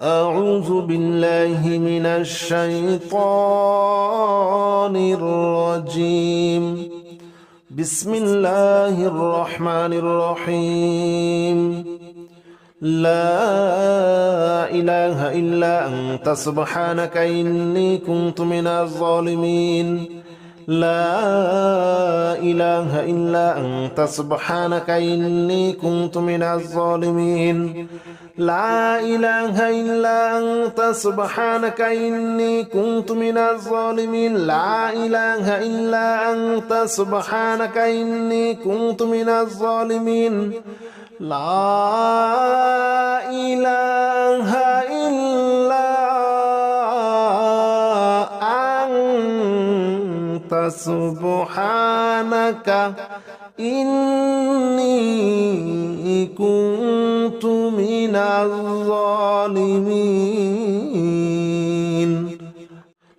أعوذ بالله من الشيطان الرجيم. بسم الله الرحمن الرحيم. لا إله إلا أنت سبحانك إني كنت من الظالمين. لا إله إلا أنت سبحانك إني كنت من الظالمين. لا إله إلا أنت سبحانك إني كنت من الظالمين. لا إله إلا أنت سبحانك إني كنت من الظالمين. لا إله إلا أنت سبحانك إني كنت من الظالمين.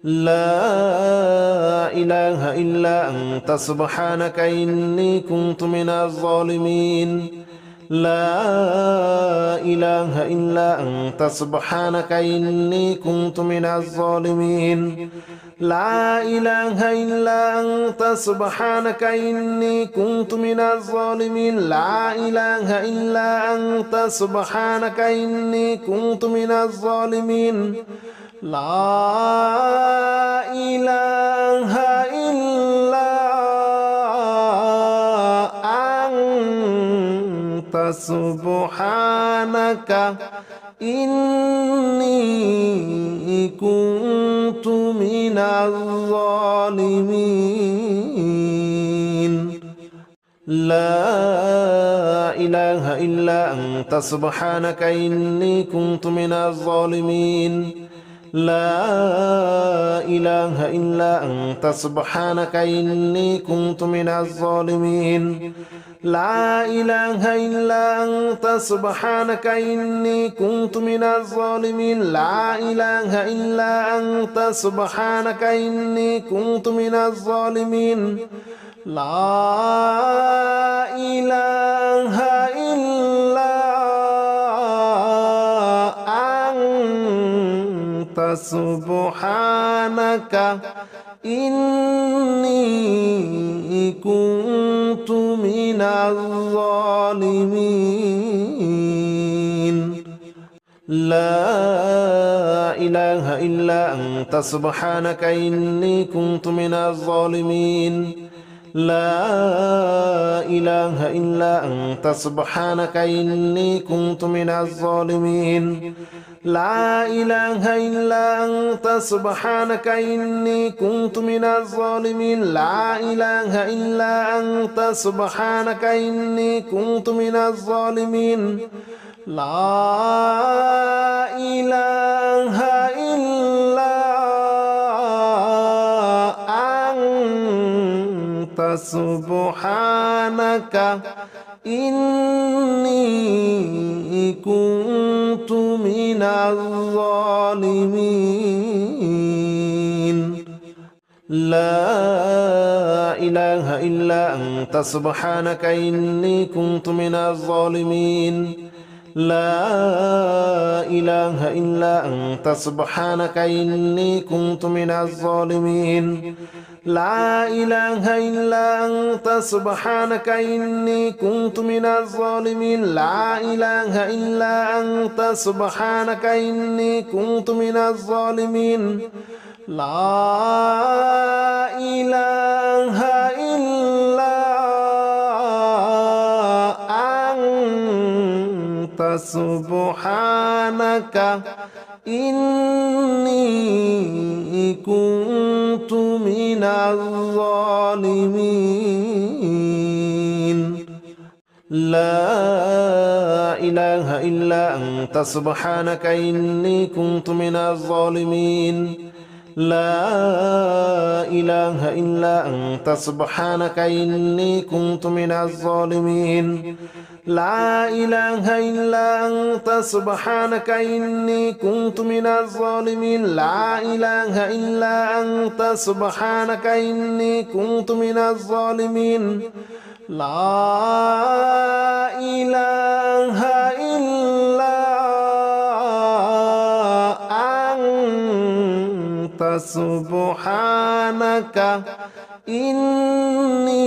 لا إله إلا أنت سبحانك إني كنت من الظالمين. لا إله إلا أنت سبحانك إني كنت من الظالمين. لا إله إلا أنت سبحانك إني كنت من الظالمين. لا إله إلا أنت سبحانك إني كنت من الظالمين. لا إله إلا أنت سبحانك إني كنت من الظالمين. لا إله إلا أنت سبحانك إني كنت من الظالمين. لا إله إلا أنت سبحانك إني كنت من الظالمين. لا إله إلا أنت سبحانك إني كنت من الظالمين. لا إله إلا أنت سبحانك إني كنت من الظالمين. لا إله إلا أنت سبحانك إني كنت من الظالمين. لا إله إلا أنت سبحانك إني كنت من الظالمين. لا إله إلا أنت سبحانك إني كنت من الظالمين. لا إله إلا أنت سبحانك إني كنت من الظالمين. لا إله إلا أنت سبحانك إني كنت من الظالمين. لا إله إلا أنت سبحانك إني كنت من الظالمين. لا إله إلا أنت سبحانك إني كنت من الظالمين. لا إله إلا أنت سبحانك إني كنت من الظالمين. لا إله إلا أنت سبحانك إني كنت من الظالمين. لا إله إلا أنت سبحانك إني كنت من الظالمين. لا إله إلا أنت سبحانك إني كنت من الظالمين. لا إله إلا أنت سبحانك إني كنت من الظالمين. لا إله إلا أنت سبحانك إني كنت من الظالمين. لا إله إلا أنت سبحانك إني كنت من الظالمين. لا إله إلا أنت سبحانك إني كنت من الظالمين. لا إله إلا سبحانك إني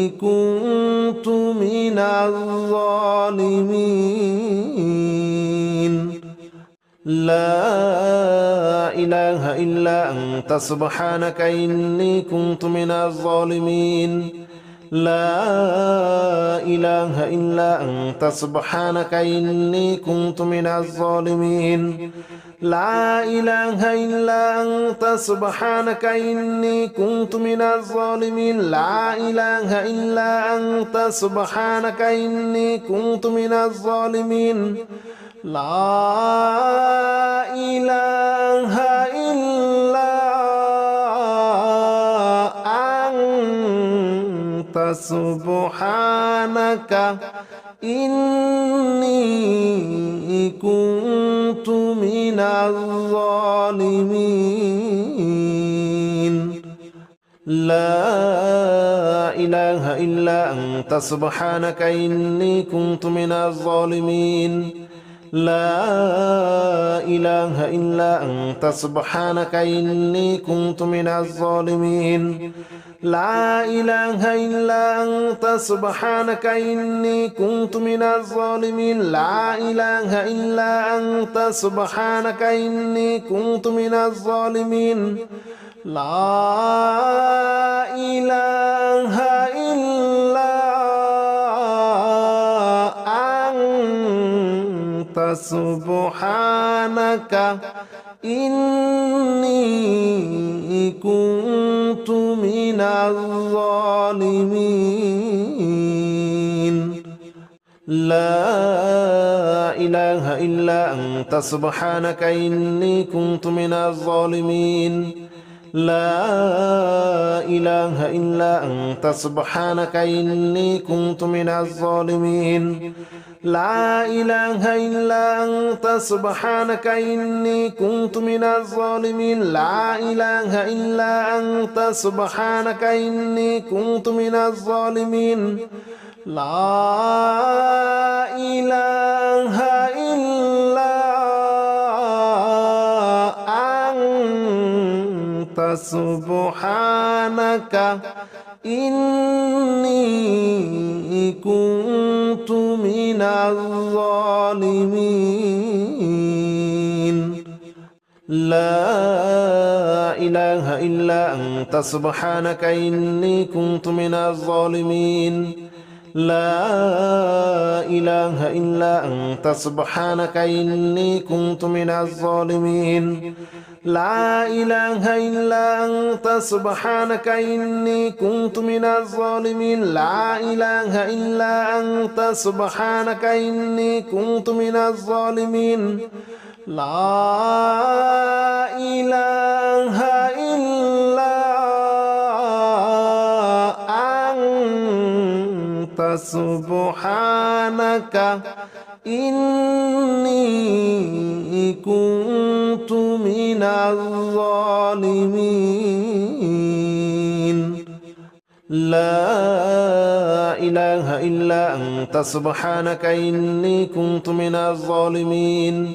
كنت من الظالمين لا إله إلا أنت سبحانك إني كنت من الظالمين لا إله إلا أنت سبحانك إني كنت من الظالمين لا إله إلا أنت سبحانك إني كنت من الظالمين لا إله إلا أنت سبحانك إني كنت من الظالمين لا إله إلا أنت سبحانك إني كنت من الظالمين لا إله إلا أنت سبحانك إني كنت من الظالمين لا إله إلا أنت سبحانك إني كنت من الظالمين لا إله إلا أنت سبحانك إني كنت من الظالمين لا إله إلا أنت سبحانك إني كنت من الظالمين لا إله إلا أنت سبحانك إني كنت من الظالمين لا إله إلا أنت سبحانك إني كنت من الظالمين لا إله إلا أنت سبحانك إني كنت من الظالمين لا إله إلا أنت سبحانك إني كنت من الظالمين لا إله إلا أنت سبحانك إني كنت من الظالمين لا إله إلا أنت سبحانك إني كنت من الظالمين لا إله إلا أنت سبحانك إني كنت من الظالمين لا إله إلا أنت سبحانك إني كنت من الظالمين لا إله إلا أنت سبحانك إني كنت من الظالمين لا إله إلا أنت سبحانك إني كنت من الظالمين لا إله إلا أنت سبحانك إني كنت من الظالمين لا إله إلا أنت سبحانك إني كنت من الظالمين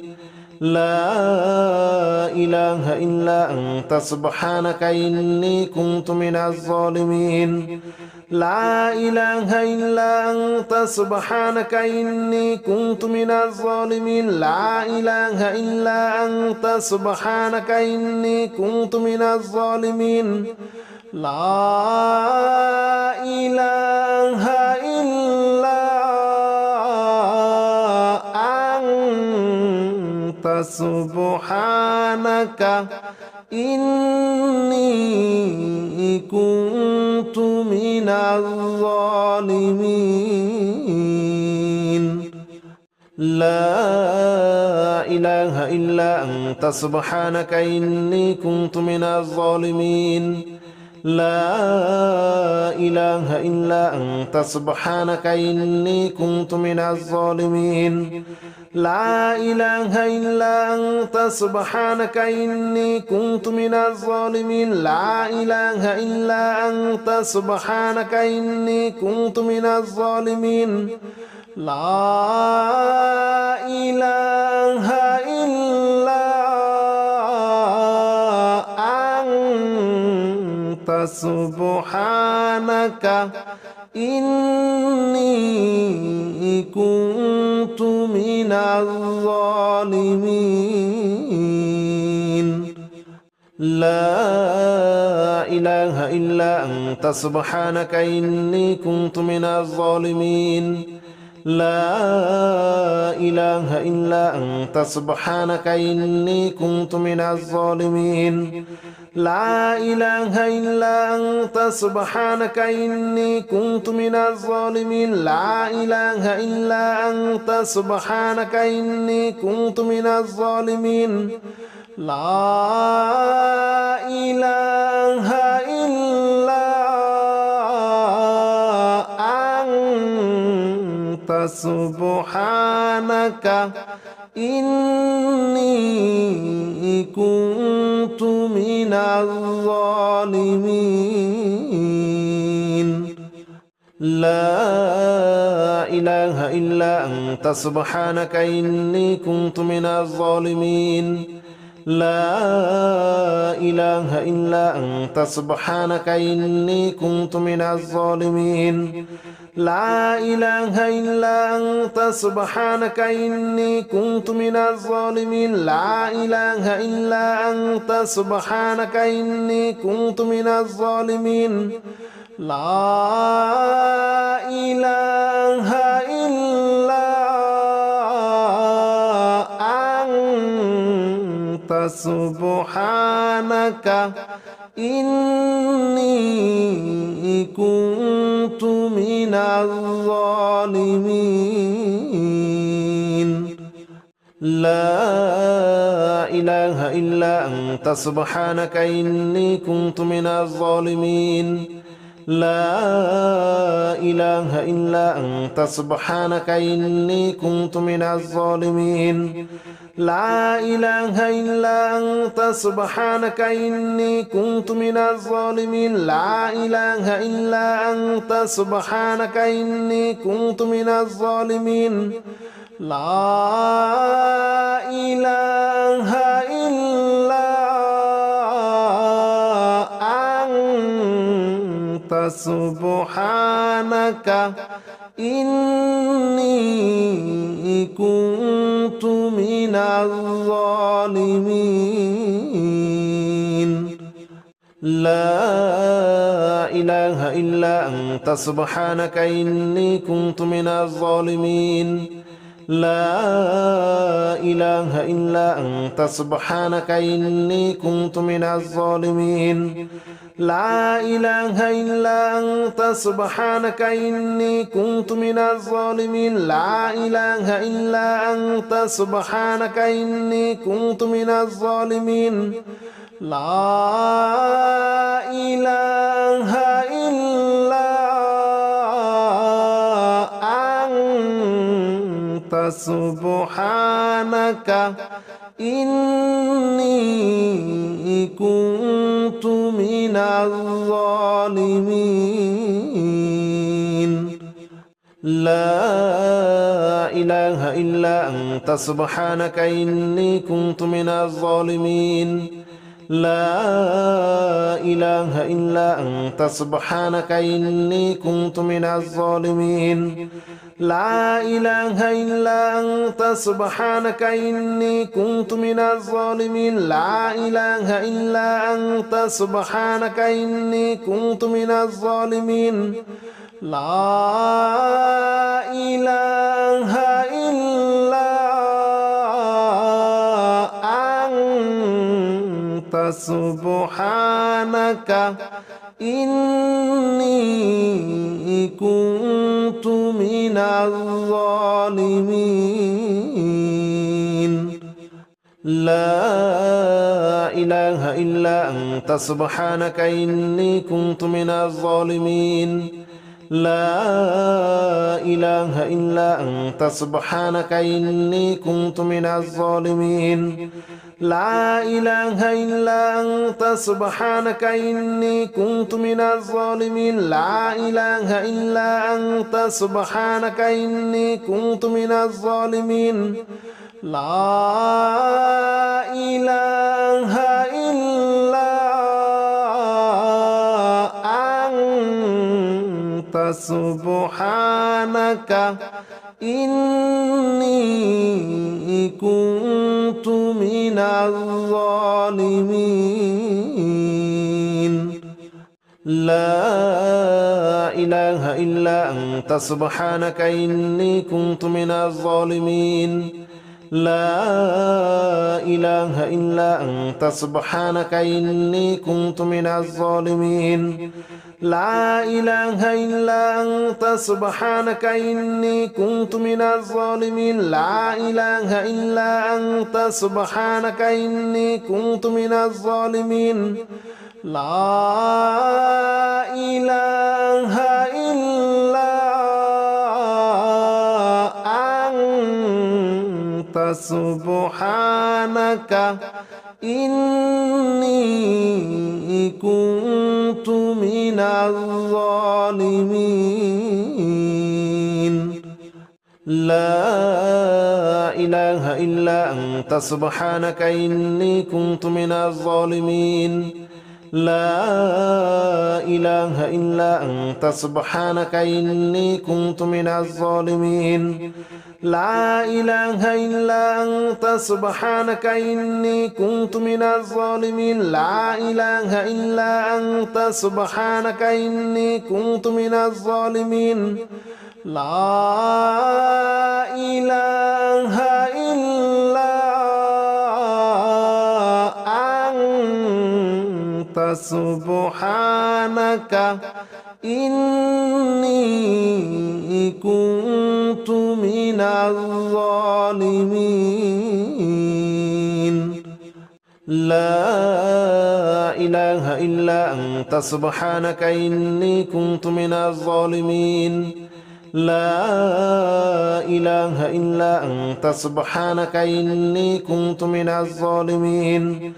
لا إله إلا أنت سبحانك إني كنت من الظالمين لا إله إلا أنت سبحانك إني كنت من الظالمين لا إله إلا أنت سبحانك إني كنت من الظالمين لا إله إلا أنت سبحانك إني كنت من الظالمين لا إله إلا أنت سبحانك إني كنت من الظالمين لا إله إلا أنت سبحانك إني كنت من الظالمين لا إله إلا أنت سبحانك إني كنت من الظالمين لا إله إلا أنت سبحانك إني كنت من الظالمين لا إله إلا سبحانك إني كنت من الظالمين لا إله إلا أنت سبحانك إني كنت من الظالمين لا إله إلا أنت سبحانك إني كنت من الظالمين لا إله إلا أنت سبحانك إني كنت من الظالمين لا إله إلا أنت سبحانك إني كنت من الظالمين لا إله إلا أنت سبحانك إني كنت من الظالمين لا إله إلا أنت سبحانك إني كنت من الظالمين لا إله إلا أنت سبحانك إني كنت من الظالمين لا إله إلا أنت سبحانك إني كنت من الظالمين لا إله إلا أنت سبحانك إني كنت من الظالمين لا إله إلا أنت سبحانك إني كنت من الظالمين لا إله إلا أنت سبحانك إني كنت من الظالمين لا إله إلا أنت سبحانك إني كنت من الظالمين لا إله إلا أنت سبحانك إني كنت من الظالمين لا إله إلا أنت سبحانك إني كنت من الظالمين لا إله إلا أنت سبحانك إني كنت من الظالمين لا إله إلا أنت سبحانك إني كنت من الظالمين لا إله إلا أنت سبحانك إني كنت من الظالمين لا إله إلا أنت سبحانك إني كنت من الظالمين لا إله إلا أنت سبحانك إني كنت من الظالمين لا إله إلا أنت سبحانك إني كنت من الظالمين لا إله إلا أنت سبحانك إني كنت من الظالمين لا إله إلا أنت سبحانك إني كنت من الظالمين لا إله إلا أنت سبحانك إني كنت من الظالمين لا إله إلا أنت سبحانك إني كنت من الظالمين لا إله إلا أنت سبحانك إني كنت من الظالمين لا إله إلا أنت سبحانك إني كنت من الظالمين لا إله إلا أنت سبحانك إني كنت من الظالمين لا إله إلا أنت سبحانك إني كنت من الظالمين لا إله إلا أنت سبحانك إني كنت من الظالمين لا إله إلا سبحانك إني كنت من الظالمين لا إله إلا أنت سبحانك إني كنت من الظالمين لا إله إلا أنت سبحانك إني كنت من الظالمين لا إله إلا أنت سبحانك إني كنت من الظالمين لا إله إلا أنت سبحانك إني كنت من الظالمين لا إله إلا أنت سبحانك إني كنت من الظالمين لا إله إلا أنت سبحانك إني كنت من الظالمين لا إله إلا أنت سبحانك إني كنت من الظالمين لا إله إلا أنت سبحانك إني كنت من الظالمين لا إله إلا أنت سبحانك إني كنت من الظالمين لا إله إلا أنت سبحانك إني كنت من الظالمين لا إله إلا أنت سبحانك إني كنت من الظالمين لا إله إلا أنت سبحانك إني كنت من الظالمين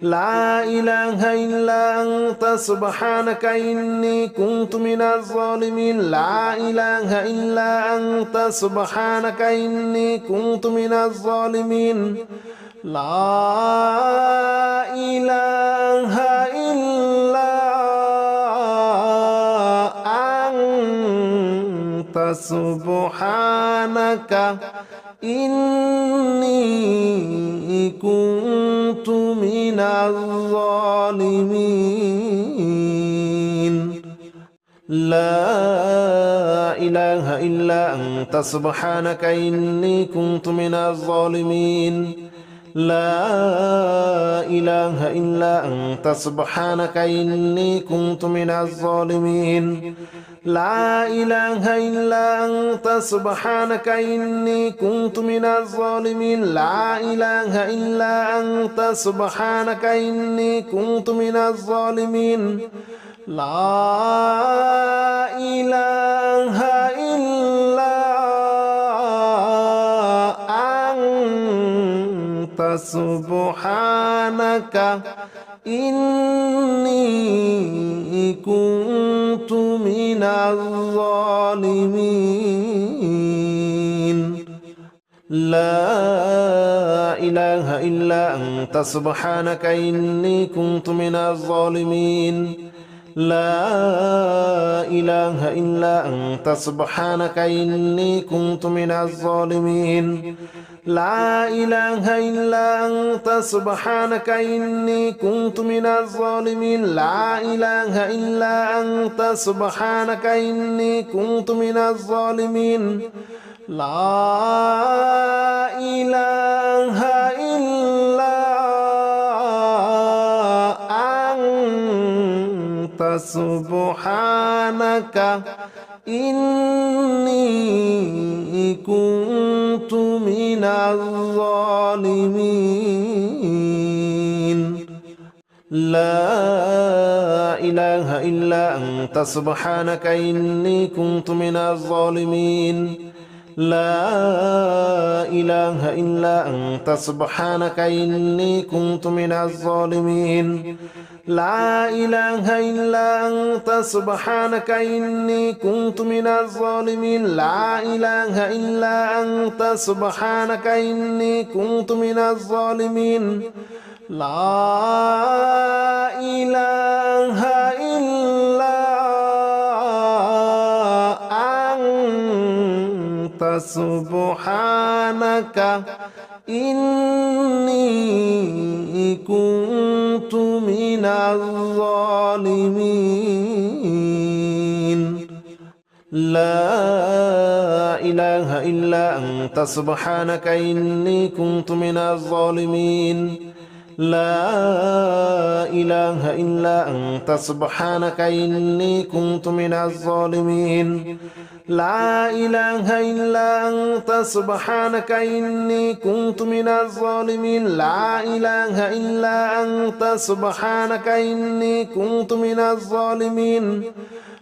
لا إله إلا أنت سبحانك إني كنت من الظالمين لا إله إلا أنت سبحانك إني كنت من الظالمين لا إله إلا أنت سبحانك إني كنت من الظالمين لا إله إلا أنت سبحانك إني كنت من الظالمين لا إله إلا أنت سبحانك إني كنت من الظالمين لا إله إلا أنت سبحانك إني كنت من الظالمين لا إله إلا أنت سبحانك إني كنت من الظالمين لا إله إلا أنت سبحانك إني كنت من الظالمين لا إله إلا أنت سبحانك إني كنت من الظالمين لا إله إلا أنت سبحانك إني كنت من الظالمين لا إله إلا أنت سبحانك إني كنت من الظالمين لا إله إلا أنت سبحانك إني كنت من الظالمين لا إله إلا أنت سبحانك إني كنت من الظالمين لا إله إلا أنت سبحانك إني كنت من الظالمين لا إله إلا أنت سبحانك إني كنت من الظالمين لا إله إلا أنت سبحانك إني كنت من الظالمين لا إله إلا أنت سبحانك إني كنت من الظالمين لا إله إلا سبحانك إني كنت من الظالمين لا إله إلا أنت سبحانك إني كنت من الظالمين لا إله إلا أنت سبحانك إني كنت من الظالمين لا إله إلا أنت سبحانك إني كنت من الظالمين لا إله إلا أنت سبحانك إني كنت من الظالمين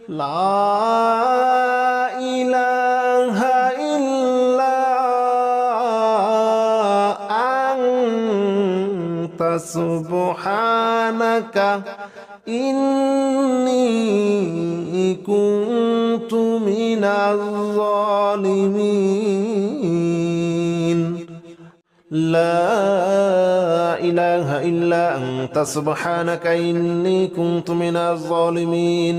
لا إله إلا أنت سبحانك إني كنت من الظالمين لا إله إلا أنت سبحانك إني كنت من الظالمين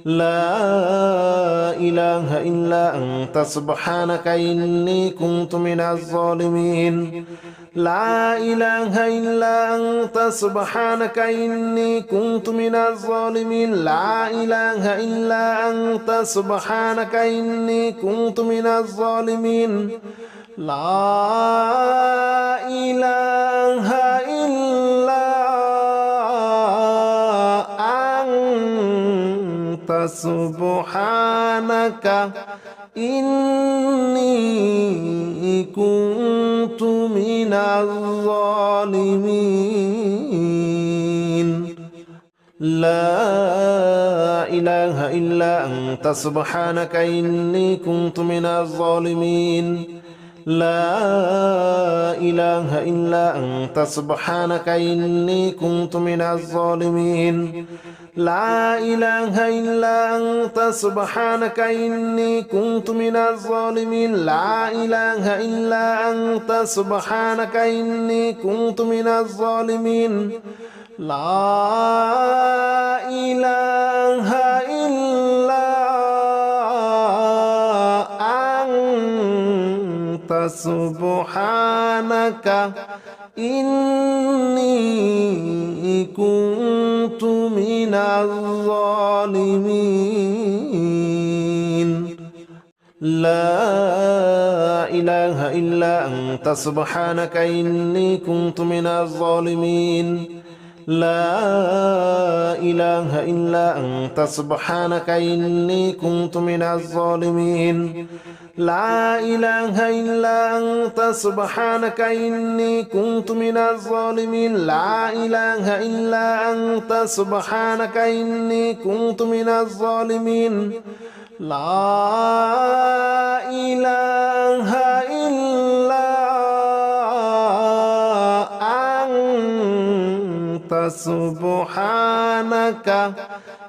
لا إله إلا أنت سبحانك إني كنت من الظالمين لا إله إلا أنت سبحانك إني كنت من الظالمين لا إله إلا أنت سبحانك إني كنت من الظالمين لا إله إلا أنت سبحانك إني كنت من الظالمين لا إله إلا أنت سبحانك إني كنت من الظالمين لا إله إلا أنت سبحانك إني كنت من الظالمين لا إله إلا أنت سبحانك إني كنت من الظالمين لا إله إلا أنت سبحانك إني كنت من الظالمين لا إله إلا أنت سبحانك إني كنت من الظالمين لا إله إلا أنت سبحانك إني كنت من الظالمين لا إله إلا أنت سبحانك إني كنت من الظالمين لا إله إلا أنت سبحانك إني كنت من الظالمين لا إله إلا أنت سبحانك إني كنت من الظالمين لا إله إلا أنت سبحانك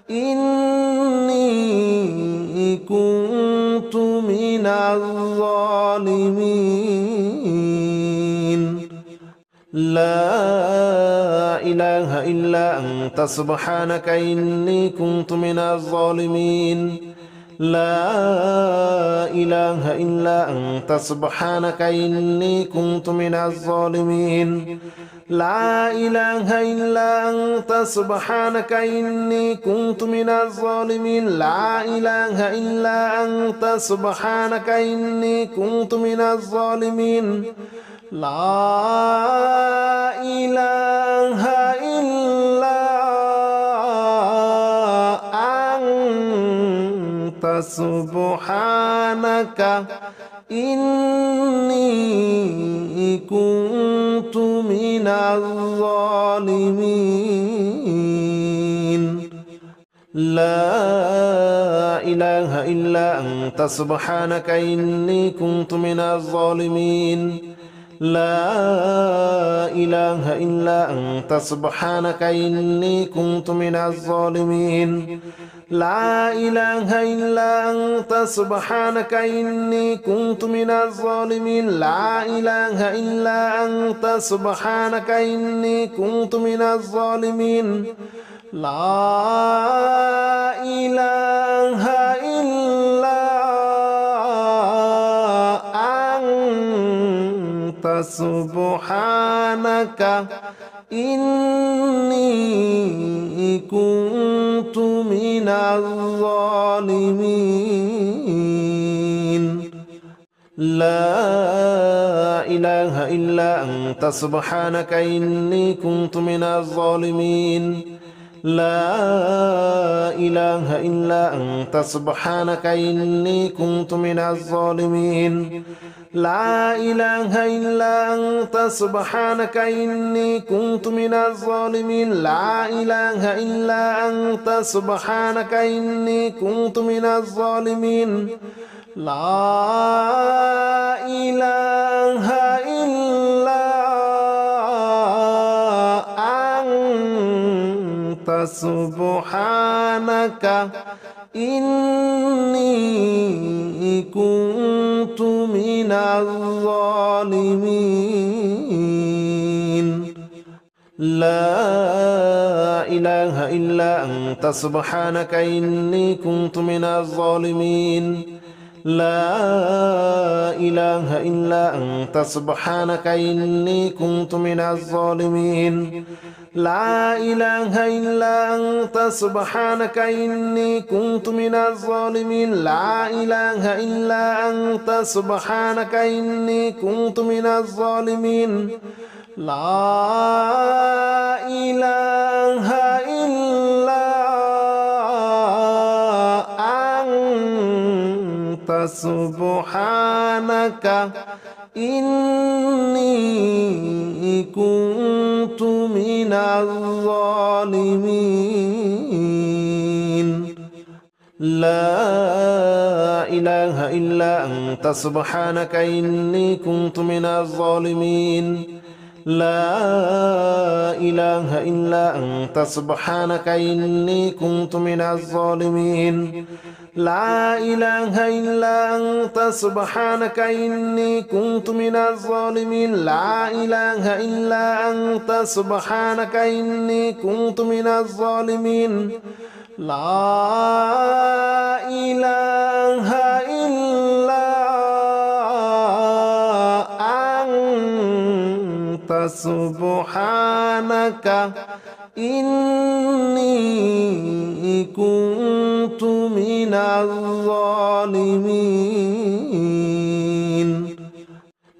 إني كنت من الظالمين لا إله إلا أنت سبحانك إني كنت من الظالمين لا إله إلا أنت سبحانك إني كنت من الظالمين لا إله إلا أنت سبحانك إني كنت من الظالمين لا إله إلا أنت سبحانك إني كنت من الظالمين لا إله إلا أنت سبحانك إني كنت من الظالمين لا إله إلا أنت سبحانك إني كنت من الظالمين لا إله إلا أنت سبحانك إني كنت من الظالمين لا إله إلا أنت سبحانك إني كنت من الظالمين لا إله إلا أنت سبحانك إني كنت من الظالمين لا إله إلا سبحانك إني كنت من الظالمين لا إله إلا أنت سبحانك إني كنت من الظالمين لا إله إلا أنت سبحانك إني كنت من الظالمين لا إله إلا أنت سبحانك إني كنت من الظالمين لا إله إلا أنت سبحانك إني كنت من الظالمين لا إله إلا أنت سبحانك إني كنت من الظالمين لا إله إلا أنت سبحانك إني كنت من الظالمين لا إله إلا أنت سبحانك إني كنت من الظالمين لا إله إلا أنت سبحانك إني كنت من الظالمين لا إله إلا أنت سبحانك إني كنت من الظالمين لا إله إلا أنت سبحانك إني كنت من الظالمين لا إله إلا أنت سبحانك إني كنت من الظالمين لا إله إلا أنت سبحانك إني كنت من الظالمين لا إله إلا أنت سبحانك إني كنت من الظالمين لا إله إلا أنت سبحانك إني كنت من الظالمين لا إله إلا أنت سبحانك إني كنت من الظالمين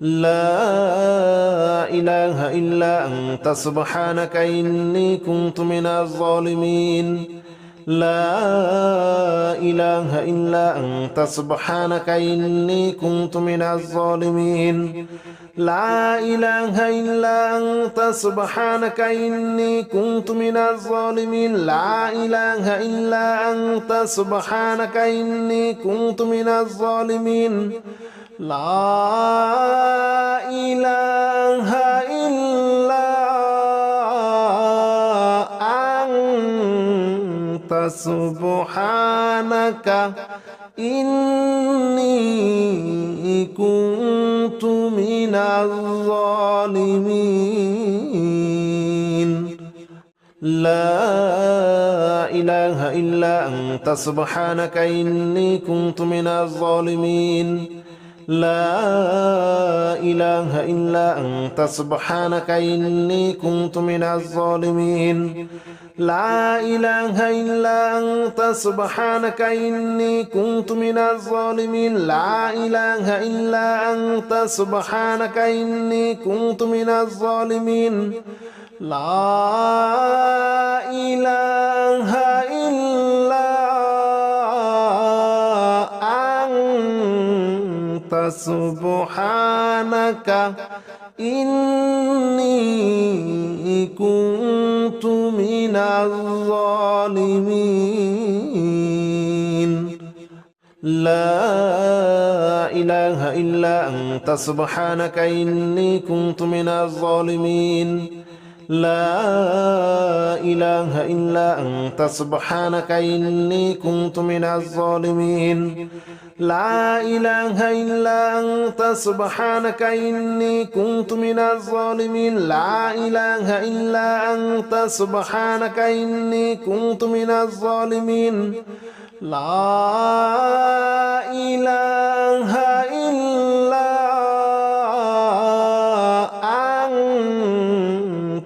لا إله إلا أنت سبحانك إني كنت من الظالمين لا إله إلا أنت سبحانك إني كنت من الظالمين لا إله إلا أنت سبحانك إني كنت من الظالمين لا إله إلا أنت سبحانك إني كنت من الظالمين لا إله إلا أنت سبحانك إني كنت من الظالمين لا إله إلا أنت سبحانك إني كنت من الظالمين لا إله إلا أنت سبحانك إني كنت من الظالمين لا إله إلا أنت سبحانك إني كنت من الظالمين لا إله إلا أنت سبحانك إني كنت من الظالمين لا إله إلا أنت سبحانك إني كنت من الظالمين لا إله إلا أنت سبحانك إني كنت من الظالمين لا إله إلا أنت سبحانك إني كنت من الظالمين لا إله إلا أنت سبحانك إني كنت من الظالمين لا إله إلا أنت سبحانك إني كنت من الظالمين لا إله إلا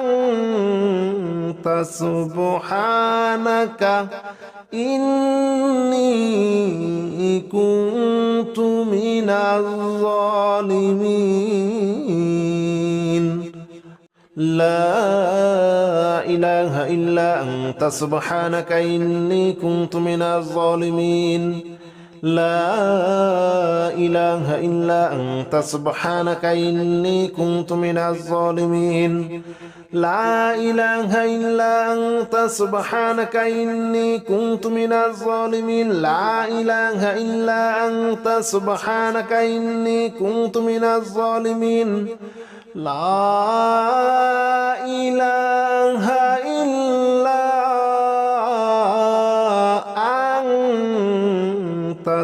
أنت سبحانك إني كنت من الظالمين لا إله إلا أنت سبحانك إني كنت من الظالمين لا إله إلا أنت سبحانك إني كنت من الظالمين لا إله إلا أنت سبحانك إني كنت من الظالمين لا إله إلا أنت سبحانك إني كنت من الظالمين لا إله إلا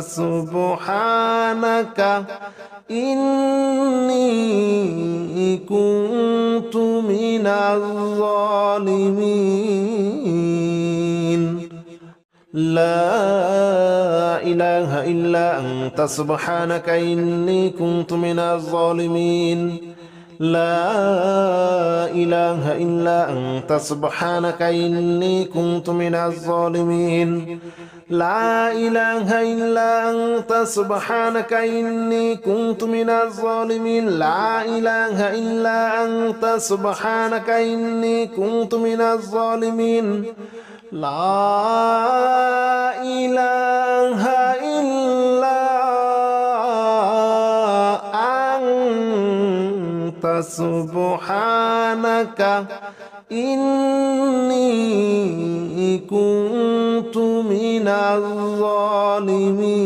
سبحانك إني كنت من الظالمين لا إله إلا أنت سبحانك إني كنت من الظالمين لا إله إلا أنت سبحانك إني كنت من الظالمين لا إله إلا أنت سبحانك إني كنت من الظالمين لا إله إلا أنت سبحانك إني كنت من الظالمين لا إله إلا أنت سبحانك إني كنت من الظالمين